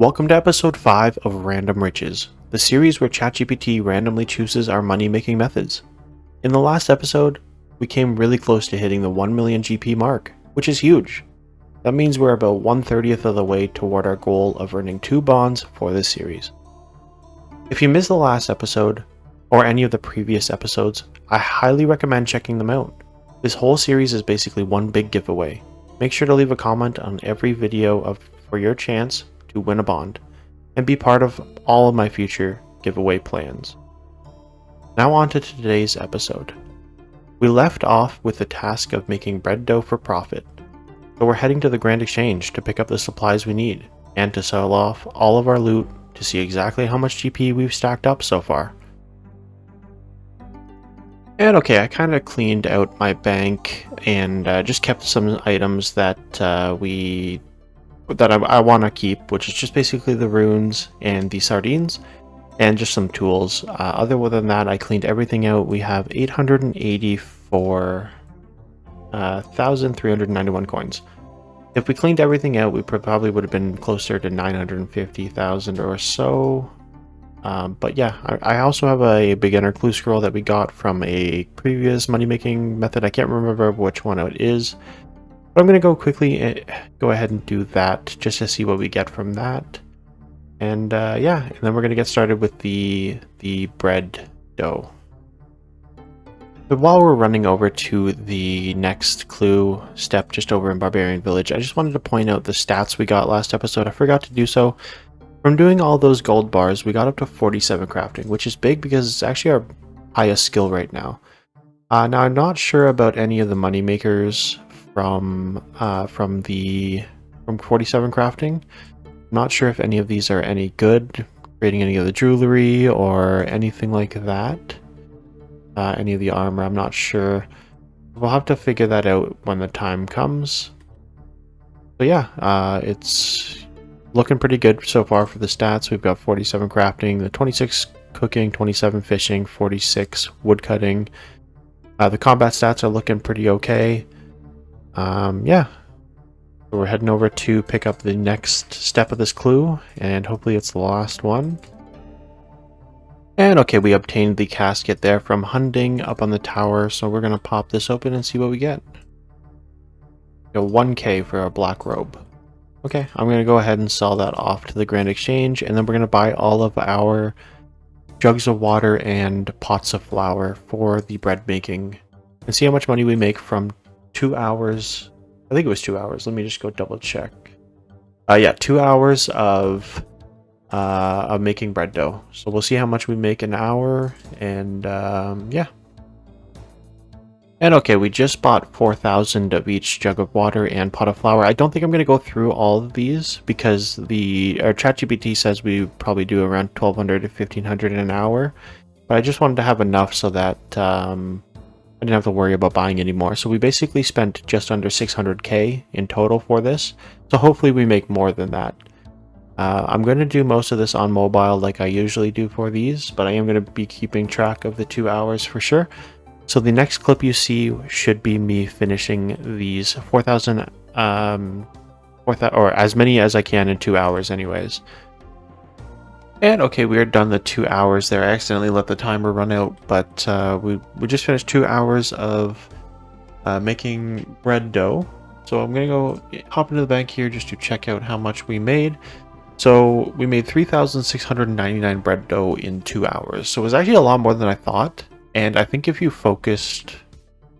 Welcome to episode 5 of Random Riches, the series where ChatGPT randomly chooses our money-making methods. In the last episode, we came really close to hitting the 1 million GP mark, which is huge. That means we're about 1/30th of the way toward our goal of earning 2 bonds for this series. If you missed the last episode, or any of the previous episodes, I highly recommend checking them out. This whole series is basically one big giveaway. Make sure to leave a comment on every video for your chance to win a bond, and be part of all of my future giveaway plans. Now on to today's episode. We left off with the task of making bread dough for profit, so we're heading to the Grand Exchange to pick up the supplies we need, and to sell off all of our loot to see exactly how much GP we've stacked up so far. And okay, I kind of cleaned out my bank and just kept some items that I want to keep, which is just basically the runes and the sardines and just some tools. Other than that, I cleaned everything out. We have 884,391 coins. If we cleaned everything out, we probably would have been closer to 950,000 or so. But yeah, I also have a beginner clue scroll that we got from a previous money-making method. I can't remember which one it is. But I'm going to go quickly go ahead and do that just to see what we get from that. And yeah, and then we're going to get started with the bread dough. But while we're running over to the next clue step just over in Barbarian Village, I just wanted to point out the stats we got last episode. I forgot to do so. From doing all those gold bars, we got up to 47 crafting, which is big because it's actually our highest skill right now. Now, I'm not sure about any of the money makers from 47 crafting. I'm not sure if any of these are any good, creating any of the jewelry or anything like that. Any of the armor, I'm not sure. We'll have to figure that out when the time comes. But yeah, it's looking pretty good so far for the stats. We've got 47 crafting, the 26 cooking, 27 fishing, 46 woodcutting. The combat stats are looking pretty okay. Yeah, so we're heading over to pick up the next step of this clue, and hopefully it's the last one. And okay, we obtained the casket there from Hunding up on the tower, so we're going to pop this open and see what we get. We got 1k for our black robe. Okay, I'm going to go ahead and sell that off to the Grand Exchange, and then we're going to buy all of our jugs of water and pots of flour for the bread making, and see how much money we make from 2 hours. I think it was 2 hours. Let me just go double check. Yeah, 2 hours of making bread dough. So we'll see how much we make an hour, and yeah. And okay, we just bought 4,000 of each jug of water and pot of flour. I don't think I'm going to go through all of these because our ChatGPT says we probably do around 1,200 to 1,500 in an hour. But I just wanted to have enough so that I didn't have to worry about buying any more. So we basically spent just under 600k in total for this. So hopefully we make more than that. I'm going to do most of this on mobile like I usually do for these, but I am going to be keeping track of the 2 hours for sure. So the next clip you see should be me finishing these 4,000, or as many as I can in 2 hours anyways. And okay, we are done the 2 hours there. I accidentally let the timer run out, but we just finished 2 hours of making bread dough. So I'm going to go hop into the bank here just to check out how much we made. So we made 3,699 bread dough in 2 hours. So it was actually a lot more than I thought. And I think if you focused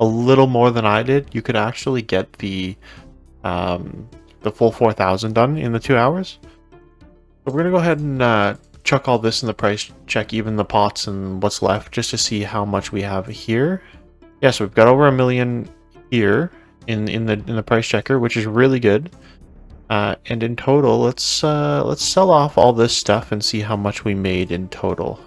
a little more than I did, you could actually get the full 4,000 done in the 2 hours. So we're going to go ahead and chuck all this in the price check, even the pots and what's left, just to see how much we have here. Yeah, so we've got over 1 million here in the price checker, which is really good. And in total, let's sell off all this stuff and see how much we made in total.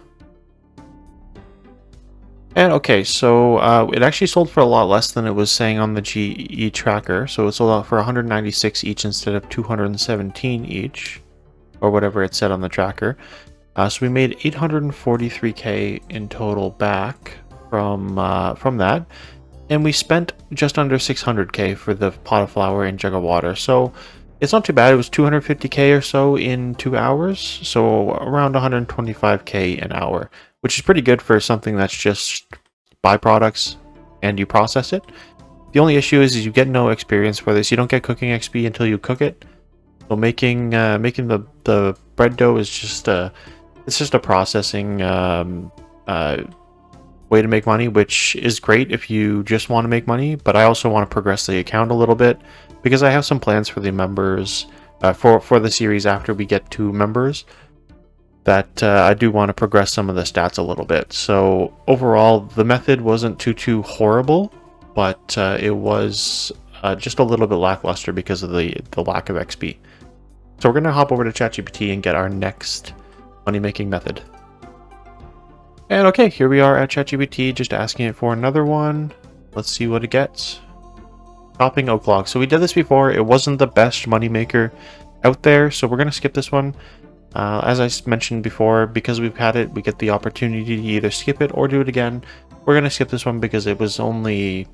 And okay, so it actually sold for a lot less than it was saying on the GE tracker. So it sold out for 196 each instead of 217 each, or whatever it said on the tracker. So we made 843k in total back from that, and we spent just under 600k for the pot of flour and jug of water. So It's not too bad. It was 250k or so in 2 hours, so around 125k an hour, which is pretty good for something that's just byproducts and you process it. The only issue is you get no experience for this. You don't get cooking XP until you cook it. So making the bread dough is just it's just a processing way to make money, which is great if you just want to make money. But I also want to progress the account a little bit because I have some plans for the members for the series after we get to members. That I do want to progress some of the stats a little bit. So overall, the method wasn't too horrible, but it was just a little bit lackluster because of the lack of XP. So we're going to hop over to ChatGPT and get our next money-making method. And okay, here we are at ChatGPT, just asking it for another one. Let's see what it gets. Shopping oak log. So we did this before. It wasn't the best moneymaker out there, so we're going to skip this one. As I mentioned before, because we've had it, we get the opportunity to either skip it or do it again. We're going to skip this one because it was only,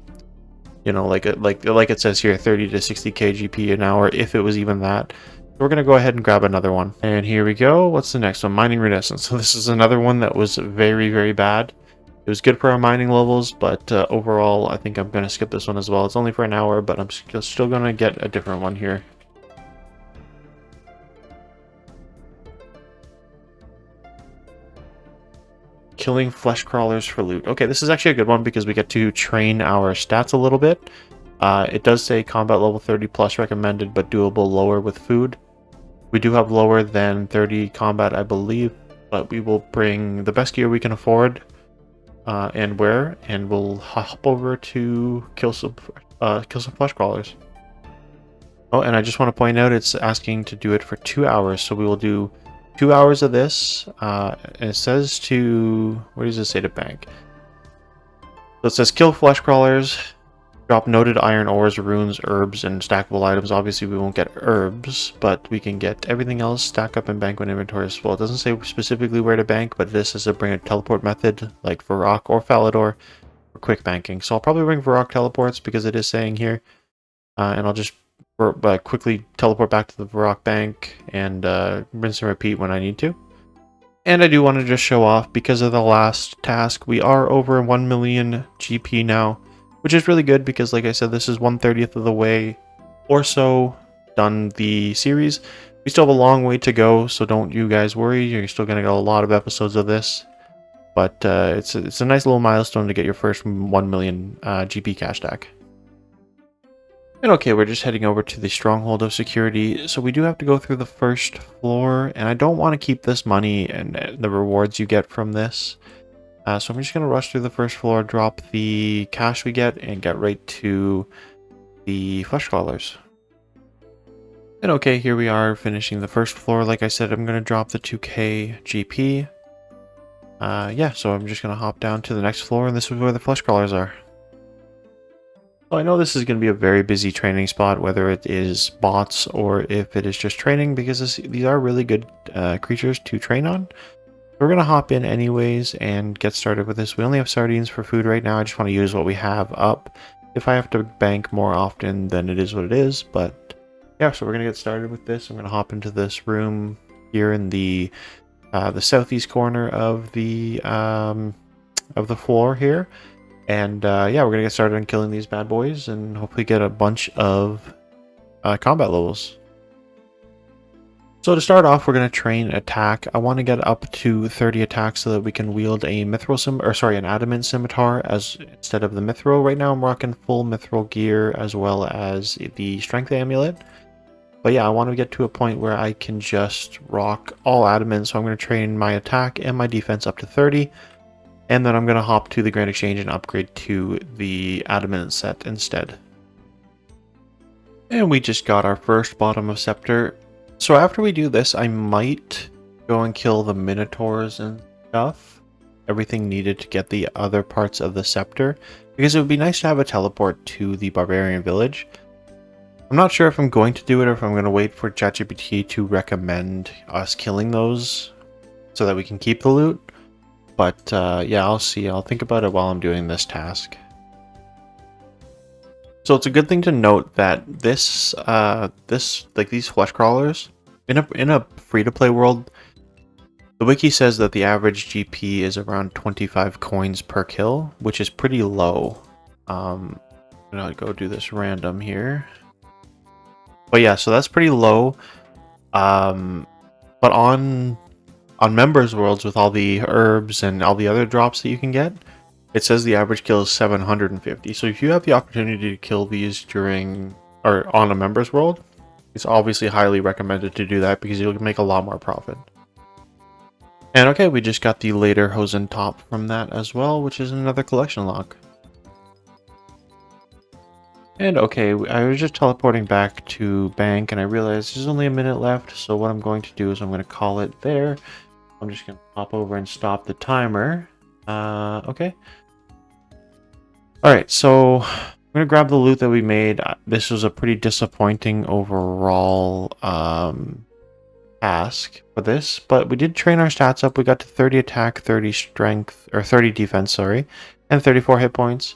you know, like it says here, 30 to 60k GP an hour, if it was even that. We're going to go ahead and grab another one. And here we go. What's the next one? Mining Renaissance. So this is another one that was very bad. It was good for our mining levels, but overall, I think I'm going to skip this one as well. It's only for an hour, but I'm still going to get a different one here. Killing flesh crawlers for loot. Okay, this is actually a good one because we get to train our stats a little bit. It does say combat level 30 plus recommended, but doable lower with food. We do have lower than 30 combat, I believe, but we will bring the best gear we can afford and wear, and we'll hop over to kill some flesh crawlers. Oh, and I just want to point out it's asking to do it for 2 hours, so we will do 2 hours of this. And it says to, where does it say to bank? So it says kill flesh crawlers. Drop noted iron ores, runes, herbs, and stackable items. Obviously, we won't get herbs, but we can get everything else, stack up and bank when inventory as well. It doesn't say specifically where to bank, but this is a bring a teleport method, like Varrock or Falador, for quick banking. So I'll probably bring Varrock teleports because it is saying here, and I'll just quickly teleport back to the Varrock bank and rinse and repeat when I need to. And I do want to just show off, because of the last task, we are over 1 million GP now, which is really good because, like I said, this is 1/30th of the way or so done the series. We still have a long way to go, so don't you guys worry. You're still going to get a lot of episodes of this. But it's a nice little milestone to get your first 1 million GP cash stack. And okay, we're just heading over to the Stronghold of Security. So we do have to go through the first floor, and I don't want to keep this money and the rewards you get from this. So I'm just going to rush through the first floor, drop the cash we get, and get right to the flesh crawlers. And okay, here we are finishing the first floor. Like I said, I'm going to drop the 2k GP. Yeah, so I'm just going to hop down to the next floor, and this is where the flesh crawlers are. So I know this is going to be a very busy training spot, whether it is bots or if it is just training, because these are really good creatures to train on. We're going to hop in anyways and get started with this. We only have sardines for food right now. I just want to use what we have up. If I have to bank more often, then it is what it is. But yeah, so we're going to get started with this. I'm going to hop into this room here in the southeast corner of the floor here. And yeah, we're going to get started on killing these bad boys and hopefully get a bunch of combat levels. So to start off, we're going to train attack. I want to get up to 30 attacks so that we can wield a an adamant scimitar instead of the mithril. Right now I'm rocking full mithril gear as well as the strength amulet. But yeah, I want to get to a point where I can just rock all adamant, so I'm going to train my attack and my defense up to 30. And then I'm going to hop to the Grand Exchange and upgrade to the adamant set instead. And we just got our first bottom of scepter. So after we do this, I might go and kill the minotaurs and stuff. Everything needed to get the other parts of the scepter, because it would be nice to have a teleport to the barbarian village. I'm not sure if I'm going to do it or if I'm going to wait for ChatGPT to recommend us killing those so that we can keep the loot. But yeah, I'll see. I'll think about it while I'm doing this task. So it's a good thing to note that this like these flesh crawlers in a free to play world, the wiki says that the average GP is around 25 coins per kill, which is pretty low. I'm gonna go do this random here. But yeah, so that's pretty low. But on members worlds with all the herbs and all the other drops that you can get, it says the average kill is 750. So if you have the opportunity to kill these during or on a members world, it's obviously highly recommended to do that because you'll make a lot more profit. And okay, we just got the later Hosen top from that as well, which is another collection log. And okay, I was just teleporting back to bank and I realized there's only a minute left. So what I'm going to do is I'm going to call it there. I'm just going to pop over and stop the timer. Okay. All right, so I'm going to grab the loot that we made. This was a pretty disappointing overall task for this, but we did train our stats up. We got to 30 attack, 30 strength, or 30 defense, sorry, and 34 hit points.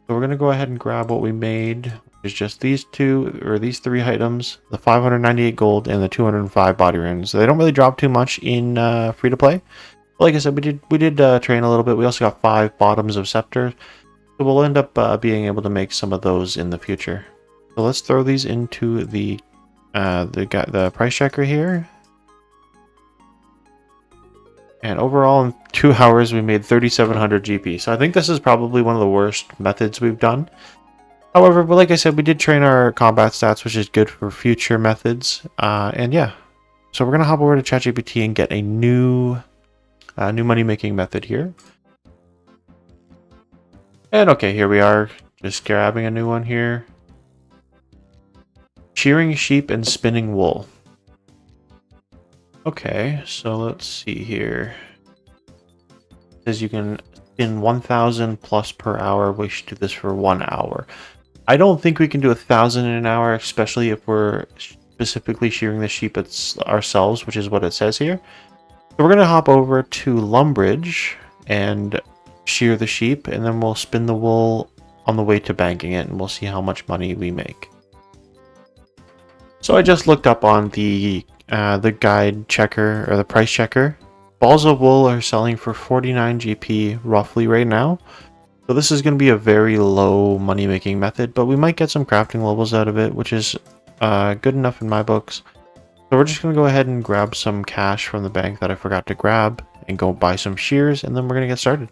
So we're going to go ahead and grab what we made, which is just these these three items, the 598 gold and the 205 body runes. They don't really drop too much in free to play. But like I said, we did train a little bit. We also got 5 bottoms of scepter. So we'll end up being able to make some of those in the future. So let's throw these into the price checker here. And overall, in 2 hours, we made 3,700 GP. So I think this is probably one of the worst methods we've done. However, but like I said, we did train our combat stats, which is good for future methods. And yeah, so we're gonna hop over to ChatGPT and get a new money-making method here. And okay, here we are, just grabbing a new one here. Shearing sheep and spinning wool. Okay, so let's see here. It says you can spin 1,000 plus per hour. We should do this for 1 hour. I don't think we can do 1,000 in an hour, especially if we're specifically shearing the sheep ourselves, which is what it says here. So we're going to hop over to Lumbridge and shear the sheep, and then we'll spin the wool on the way to banking it, and we'll see how much money we make. So I just looked up on the guide checker, or the price checker. Balls of wool are selling for 49 GP roughly right now. So this is going to be a very low money making method, but we might get some crafting levels out of it, which is good enough in my books. So we're just going to go ahead and grab some cash from the bank that I forgot to grab and go buy some shears, and then we're going to get started.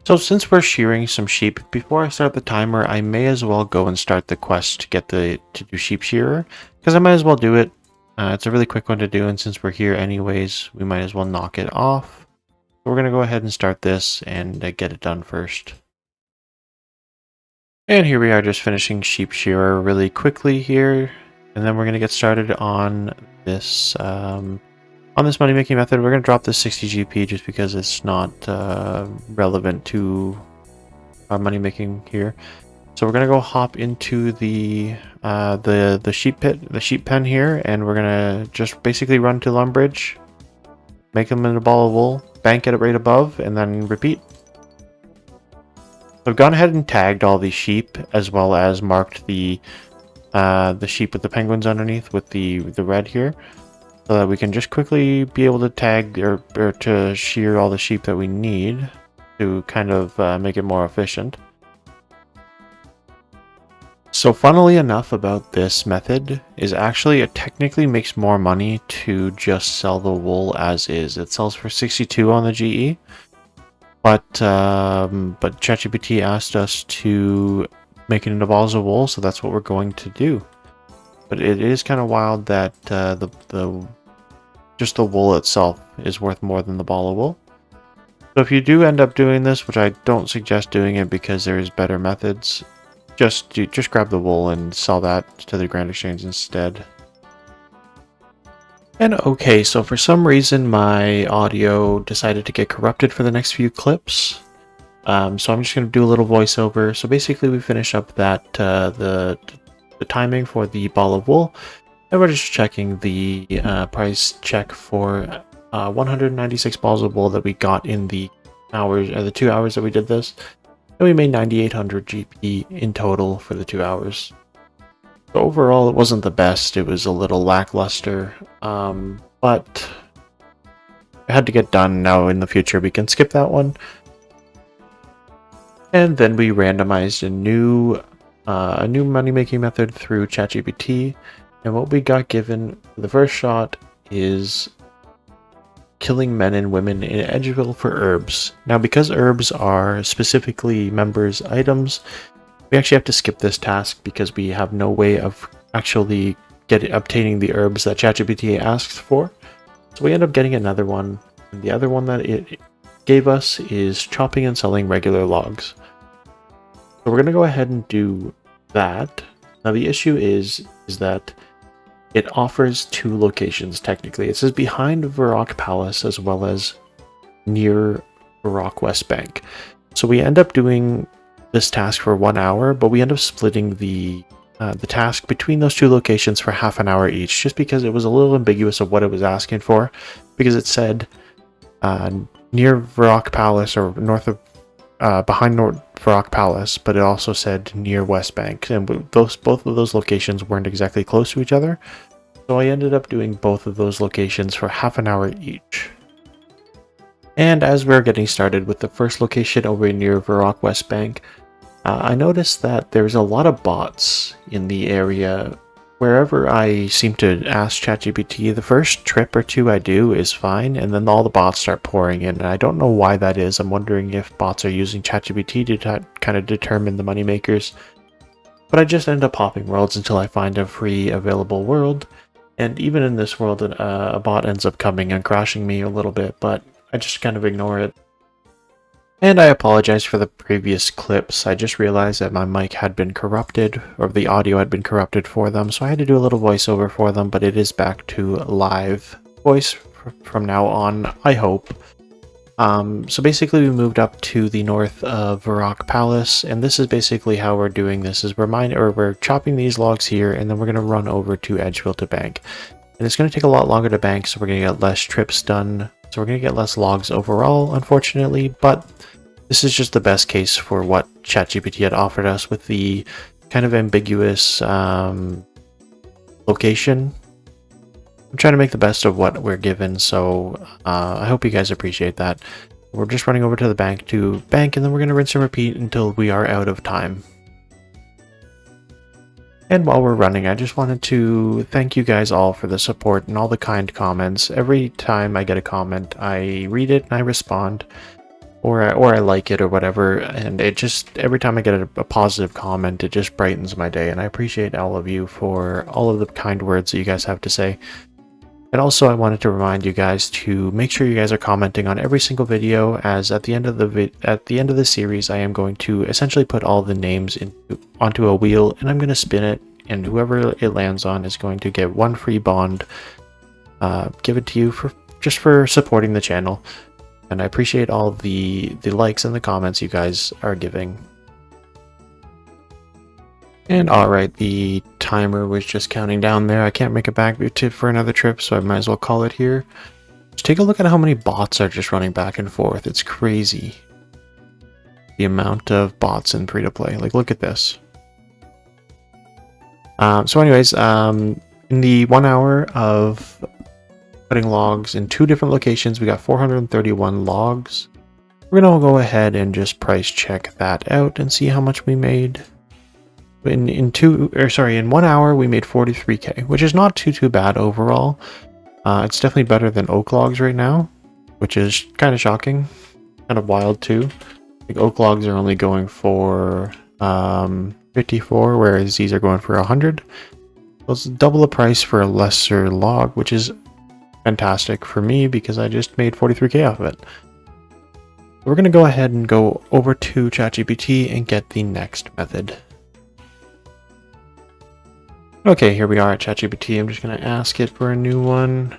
So since we're shearing some sheep, before I start the timer, I may as well go and start the quest to get to do sheep shearer, because I might as well do it. It's a really quick one to do, and since we're here anyways, we might as well knock it off. So we're going to go ahead and start this and get it done first. And here we are, just finishing sheep shearer really quickly here, and then we're going to get started on this money making method. We're going to drop this 60 GP just because it's not relevant to our money making here. So we're going to go hop into the sheep pen here, and we're going to just basically run to Lumbridge, make them in a ball of wool, bank it right above, and then repeat. So I've gone ahead and tagged all these sheep, as well as marked the sheep with the penguins underneath with the red here, so that we can just quickly be able to tag or to shear all the sheep that we need to kind of make it more efficient. So funnily enough about this method is actually it technically makes more money to just sell the wool as is. It sells for 62 on the GE, but ChatGPT asked us to make it into balls of wool, so that's what we're going to do. But it is kind of wild that just the wool itself is worth more than the ball of wool. So if you do end up doing this, which I don't suggest doing it because there's better methods, just grab the wool and sell that to the Grand Exchange instead. And okay, so for some reason my audio decided to get corrupted for the next few clips. So I'm just going to do a little voiceover. So basically we finish up that the timing for the ball of wool, and we're just checking the price check for 196 balls of wool that we got in the 2 hours that we did this. And we made 9,800 GP in total for the 2 hours. So overall, it wasn't the best. It was a little lackluster, but it had to get done. Now in the future, we can skip that one. And then we randomized a new money-making method through ChatGPT. And what we got given for the first shot is killing men and women in Edgeville for herbs. Now, because herbs are specifically members' items, we actually have to skip this task because we have no way of actually obtaining the herbs that ChatGPT asks for. So we end up getting another one, and the other one that it gave us is chopping and selling regular logs. So we're going to go ahead and do that. Now the issue is that it offers 2 locations technically. It says behind Varrock Palace as well as near Varrock West Bank. So we end up doing this task for 1 hour, but we end up splitting the task between those 2 locations for half an hour each, just because it was a little ambiguous of what it was asking for, because it said near Varrock Palace or north of behind Varrock Palace, but it also said near West Bank, and both of those locations weren't exactly close to each other. So I ended up doing both of those locations for half an hour each. And as we're getting started with the first location over near Varrock West Bank, I noticed that there's a lot of bots in the area. Wherever I seem to ask ChatGPT, the first trip or 2 I do is fine, and then all the bots start pouring in, and I don't know why that is. I'm wondering if bots are using ChatGPT to kind of determine the moneymakers. But I just end up popping worlds until I find a free available world, and even in this world, a bot ends up coming and crashing me a little bit, but I just kind of ignore it. And I apologize for the previous clips. I just realized that my mic had been corrupted, or the audio had been corrupted for them, so I had to do a little voiceover for them, but it is back to live voice from now on, I hope. So basically we moved up to the north of Varrock Palace, and this is basically how we're doing this, is we're chopping these logs here, and then we're going to run over to Edgeville to bank. And it's going to take a lot longer to bank, so we're going to get less trips done. So we're going to get less logs overall, unfortunately, but this is just the best case for what ChatGPT had offered us with the kind of ambiguous location. I'm trying to make the best of what we're given, so I hope you guys appreciate that. We're just running over to the bank to bank, and then we're going to rinse and repeat until we are out of time. And while we're running, I just wanted to thank you guys all for the support and all the kind comments. Every time I get a comment, I read it and I respond, or I like it or whatever, and it just, every time I get a positive comment, it just brightens my day, and I appreciate all of you for all of the kind words that you guys have to say. And also, I wanted to remind you guys to make sure you guys are commenting on every single video, as at the end of the series, I am going to essentially put all the names onto a wheel, and I'm going to spin it, and whoever it lands on is going to get 1 free bond given to you just for supporting the channel. And I appreciate all the likes and the comments you guys are giving. And alright, the timer was just counting down there. I can't make it back for another trip, so I might as well call it here. Just take a look at how many bots are just running back and forth. It's crazy. The amount of bots in free-to-play. Like, look at this. So anyways, in the 1 hour of putting logs in 2 different locations, we got 431 logs. We're gonna go ahead and just price check that out and see how much we made. In 1 hour we made 43k, which is not too bad overall. It's definitely better than oak logs right now, which is kind of shocking, kind of wild too. Like, oak logs are only going for 54, whereas these are going for 100. So it's double the price for a lesser log, which is fantastic for me because I just made 43k off of it. We're gonna go ahead and go over to ChatGPT and get the next method. Okay, here we are at ChatGPT. I'm just going to ask it for a new one.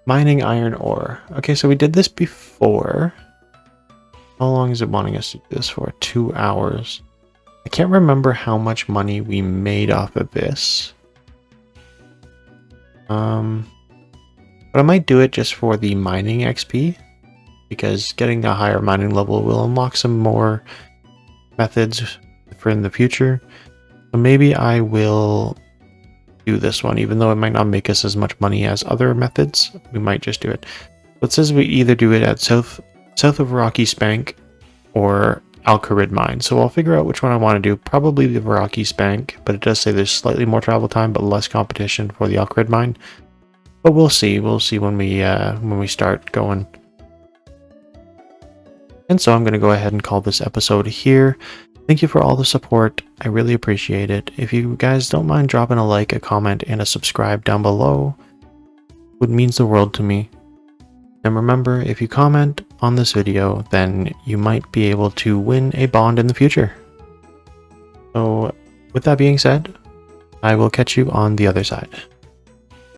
Mining iron ore. Okay, so we did this before. How long is it wanting us to do this for? 2 hours. I can't remember how much money we made off of this. But But I might do it just for the mining XP, because getting a higher mining level will unlock some more methods for in the future. So maybe I will do this one, even though it might not make us as much money as other methods. We might just do it. But it says we either do it at south of Rocky Spank or Alcarid Mine. So I'll figure out which one I want to do. Probably the Rocky Spank, but it does say there's slightly more travel time, but less competition for the Alcarid Mine. But we'll see. We'll see when we start going. And so I'm going to go ahead and call this episode here. Thank you for all the support. I really appreciate it. If you guys don't mind dropping a like, a comment, and a subscribe down below, it would mean the world to me. And remember, if you comment on this video, then you might be able to win a bond in the future. So with that being said, I will catch you on the other side.